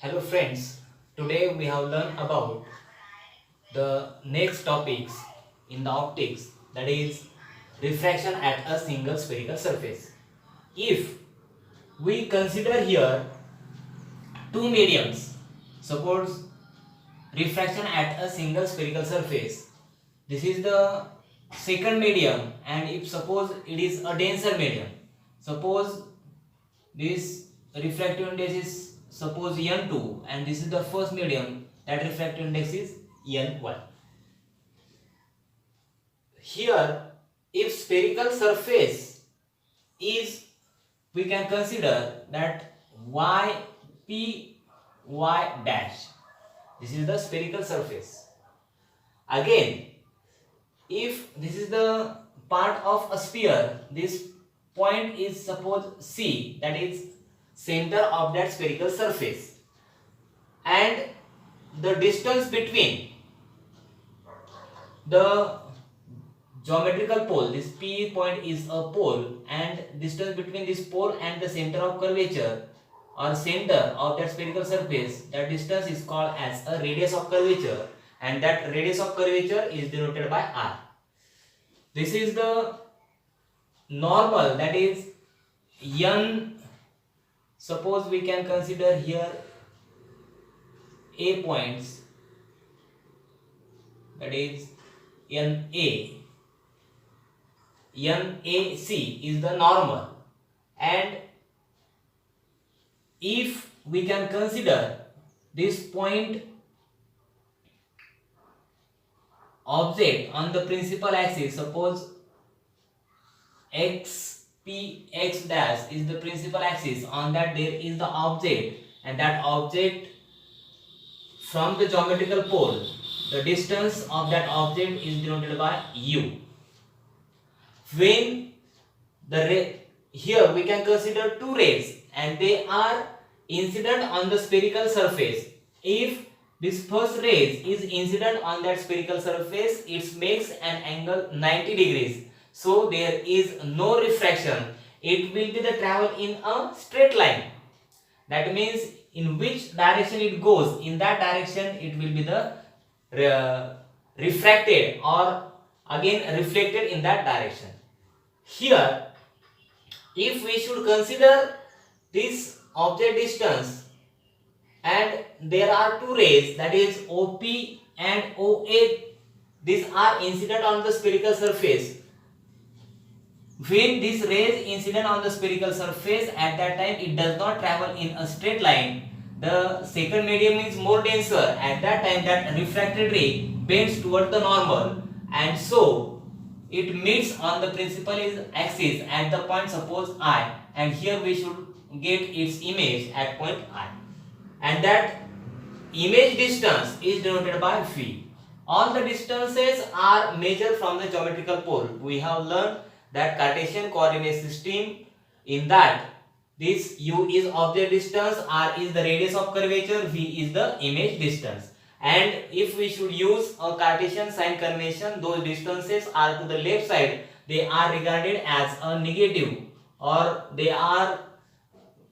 Hello friends, today we have learned about the next topics in the optics, that is refraction at a single spherical surface. If we consider here two mediums, suppose refraction at a single spherical surface, this is the second medium, and if suppose it is a denser medium, suppose this refractive index is suppose n2 and this is the first medium, that refractive index is n1. Here if spherical surface is, we can consider that y dash, this is the spherical surface. Again, if this is the part of a sphere, this point is suppose C, that is center of that spherical surface, and the distance between the geometrical pole, this P point is a pole, and distance between this pole and the center of curvature or center of that spherical surface, that distance is called as a radius of curvature, and that radius of curvature is denoted by r. This is the normal, that is n. Suppose we can consider here a points, that is NAC is the normal, and if we can consider this point object on the principal axis, suppose x dash is the principal axis, on that there is the object, and that object from the geometrical pole, the distance of that object is denoted by u. When the here we can consider two rays and they are incident on the spherical surface. If this first rays is incident on that spherical surface, it makes an angle 90 degrees. So there is no refraction. It will be the travel in a straight line. That means in which direction it goes, in that direction it will be the refracted or again reflected in that direction. Here, if we should consider this object distance and there are two rays, that is OP and OA, these are incident on the spherical surface. When this rays incident on the spherical surface, at that time it does not travel in a straight line. The second medium is more denser. At that time that refracted ray bends toward the normal, and so it meets on the principal axis at the point suppose I, and here we should get its image at point I, and that image distance is denoted by V. All the distances are measured from the geometrical pole. We have learned that Cartesian coordinate system, in that this u is object distance, r is the radius of curvature, v is the image distance. And if we should use a Cartesian sign convention, those distances are to the left side, they are regarded as a negative, or they are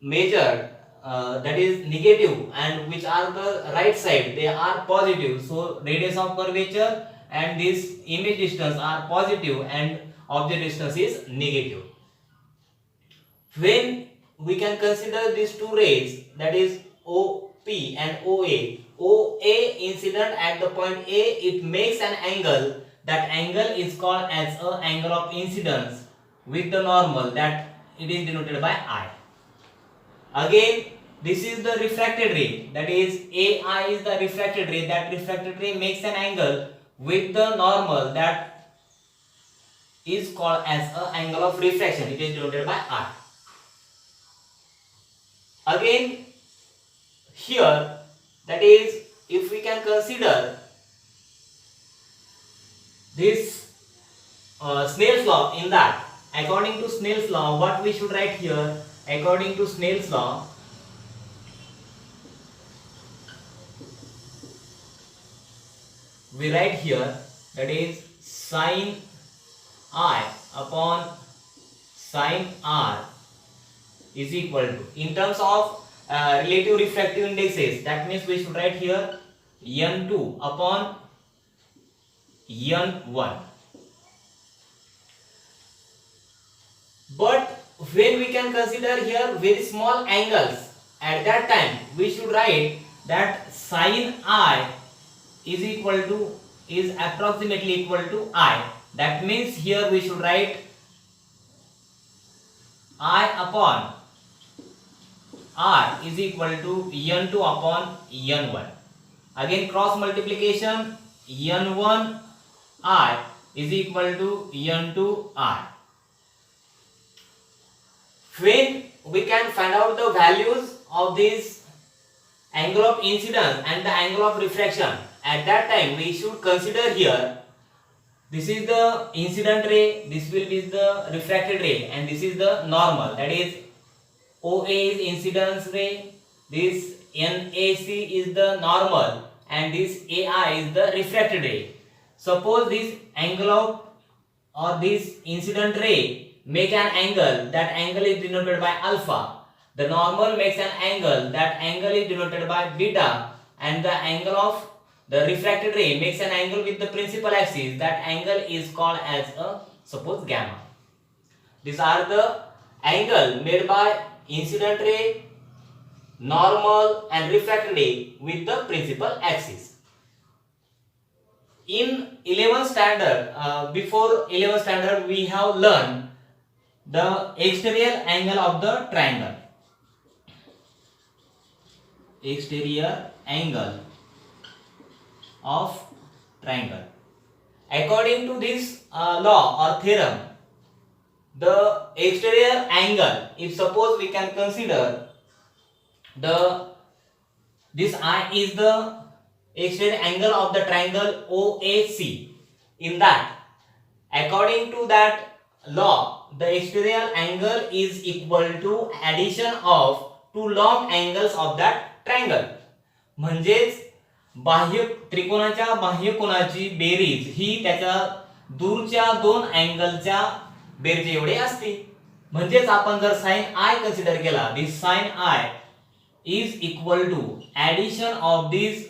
measured that is negative, and which are the right side, they are positive. So radius of curvature and this image distance are positive and object distance is negative. When we can consider these two rays, that is OP and OA, OA incident at the point A, it makes an angle. That angle is called as a angle of incidence with the normal, that it is denoted by I. Again, this is the refracted ray, that is AI is the refracted ray. That refracted ray makes an angle with the normal, that is called as an angle of refraction. It is denoted by R. Again, here, that is, if we can consider this Snell's law, in that according to Snell's law, what we should write here, according to Snell's law, we write here, that is sin I upon sin R is equal to, in terms of relative refractive indexes. That means we should write here n2 upon n1. But when we can consider here very small angles, at that time we should write that sin I is approximately equal to I. That means here we should write I upon R is equal to n2 upon n1. Again cross multiplication, n1 R is equal to n2 R. When we can find out the values of this angle of incidence and the angle of refraction, at that time we should consider here, this is the incident ray, this will be the refracted ray, and this is the normal, that is OA is incidence ray, this NAC is the normal, and this AI is the refracted ray. Suppose this angle of or this incident ray make an angle, that angle is denoted by alpha. The normal makes an angle, that angle is denoted by beta, and the angle of the refracted ray makes an angle with the principal axis, that angle is called as a suppose gamma. These are the angle made by incident ray, normal and refracted ray with the principal axis. In 11th standard, before 11th standard we have learned the exterior angle of the triangle. Exterior angle of triangle. According to this law or theorem, the exterior angle, if suppose we can consider this I is the exterior angle of the triangle OAC, in that according to that law, the exterior angle is equal to addition of two long angles of that triangle. म्हणजेच बाह्य त्रिकोणाच्या बाह्य कोनाची berries ही त्याच्या दूरच्या दोन अँगलच्या बेरजे एवढे असते. म्हणजेच आपण जर sin I कन्सिडर केला, this sin I is equal to addition of these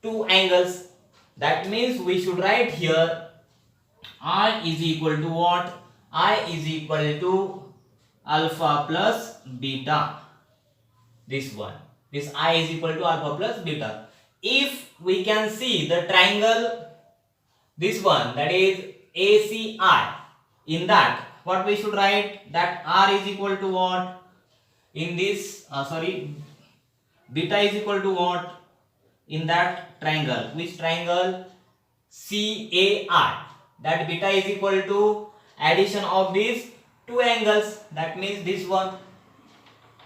two angles. That means we should write here I is equal to what? I is equal to alpha plus beta. This one. This I is equal to alpha plus beta. If we can see the triangle, this one, that is ACI, in that what we should write, that R is equal to what? In this, beta is equal to what? In that triangle. Which triangle? CAI. That beta is equal to addition of these two angles. That means this one.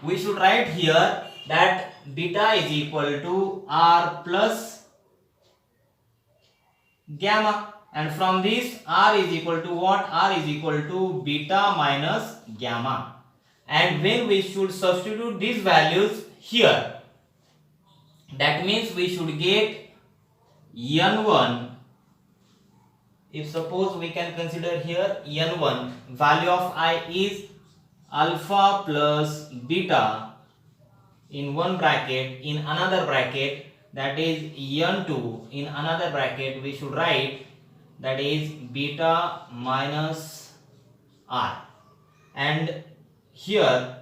We should write here that beta is equal to R plus gamma, and from this R is equal to what? R is equal to beta minus gamma. And when we should substitute these values here, that means we should get N1. If suppose we can consider here N1, value of I is alpha plus beta in one bracket, in another bracket that is N2, in another bracket we should write that is beta minus R, and here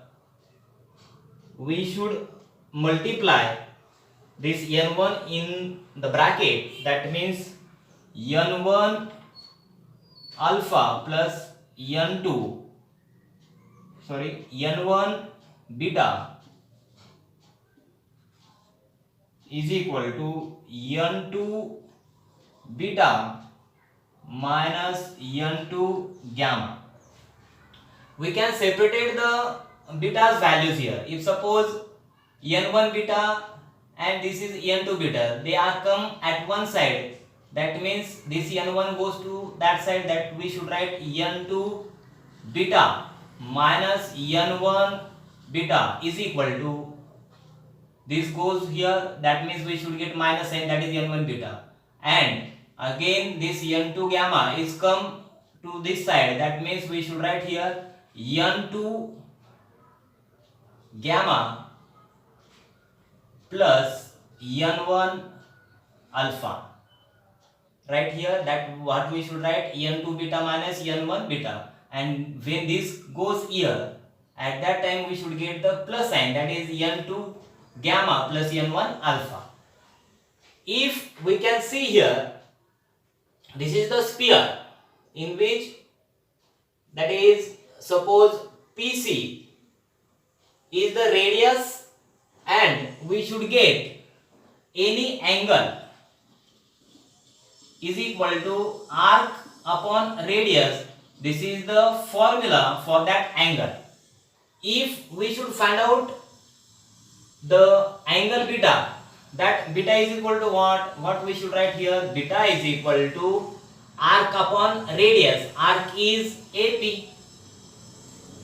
we should multiply this N1 in the bracket, that means N1 alpha plus N1 beta is equal to N2 beta minus N2 gamma. We can separate the beta's values here. If suppose N1 beta and this is N2 beta, they are come at one side, that means this N1 goes to that side, that we should write N2 beta minus N1 beta is equal to, this goes here, that means we should get minus n, that is N1 beta, and again this N2 gamma is come to this side, that means we should write here N2 gamma plus n1 alpha. Right here, that what we should write, n2 beta minus n1 beta, and when this goes here, at that time we should get the plus sign, that is n2 gamma plus n1 alpha. If we can see here, this is the sphere in which, that is, suppose PC is the radius and we should get any angle is equal to arc upon radius. This is the formula for that angle. If we should find out the angle beta, that beta is equal to what we should write here, beta is equal to arc upon radius. Arc is AP,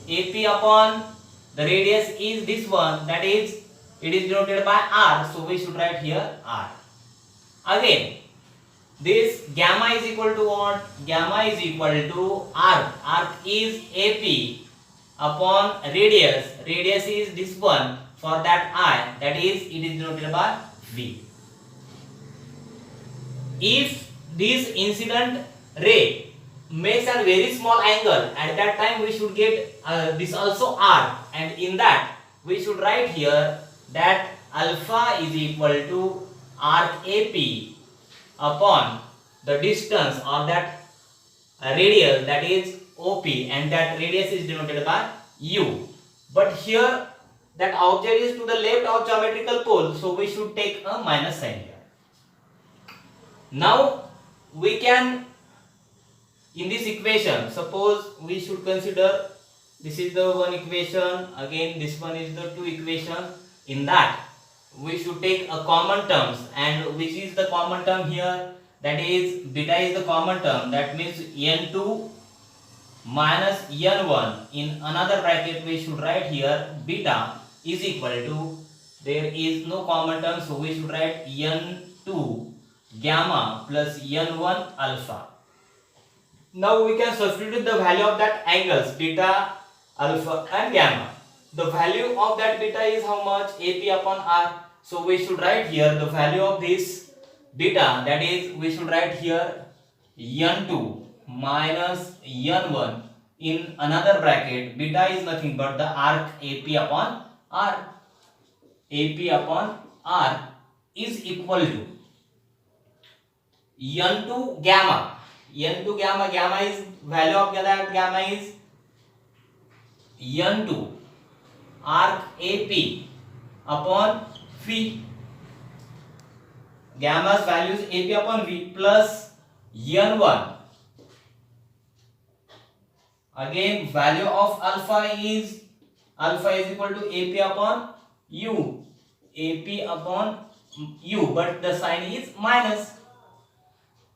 AP upon the radius is this one, that is, it is denoted by r, so we should write here r. Again, this gamma is equal to what? Gamma is equal to arc. Arc is AP upon radius. Radius is this one, for that I, that is, it is denoted by V. If this incident ray makes a very small angle, at that time we should get this also r, and in that we should write here that alpha is equal to arc AP upon the distance of that radius, that is OP, and that radius is denoted by U. But here that object is to the left of geometrical pole, so we should take a minus sign here. Now we can, in this equation, suppose we should consider this is the one equation, again this one is the two equation. In that we should take a common terms, and which is the common term here, that is beta is the common term, that means n2 minus n1. In another bracket we should write here beta is equal to, there is no common term, so we should write n2 gamma plus n1 alpha. Now we can substitute the value of that angles beta, alpha and gamma. The value of that beta is how much? AP upon r. So we should write here the value of this beta, that is, we should write here n2 minus n1. In another bracket, beta is nothing but the arc AP upon r. AP upon r is equal to n2 gamma. n2 gamma, gamma is, value of that gamma is n2 arc AP upon V. Gamma's value is AP upon V plus n1. Again, value of alpha is equal to AP upon U. AP upon U, but the sign is minus.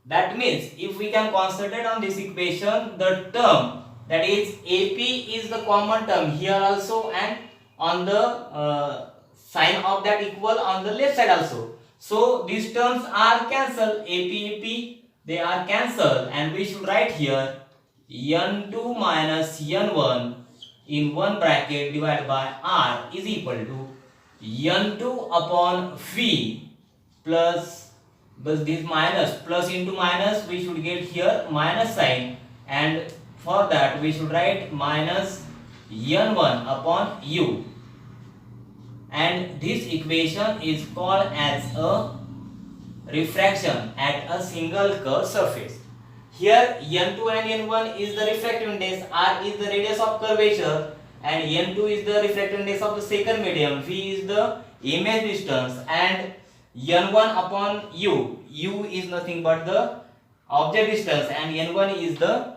That means if we can concentrate on this equation, the term, that is AP is the common term here also, and on the sign of that equal on the left side also. So these terms are cancelled, AP, they are cancelled, and we should write here n2 minus n1 in one bracket divided by r is equal to n2 upon V plus, but this minus, plus into minus, we should get here minus sign, and for that we should write minus n1 upon U. And this equation is called as a refraction at a single curved surface. Here n2 and n1 is the refractive index, r is the radius of curvature, and n2 is the refractive index of the second medium, v is the image distance, and n1 upon u, u is nothing but the object distance, and n1 is the,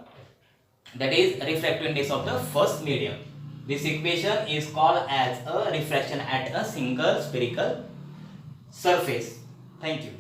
that is, refractive index of the first medium. This equation is called as a refraction at a single spherical surface. Thank you.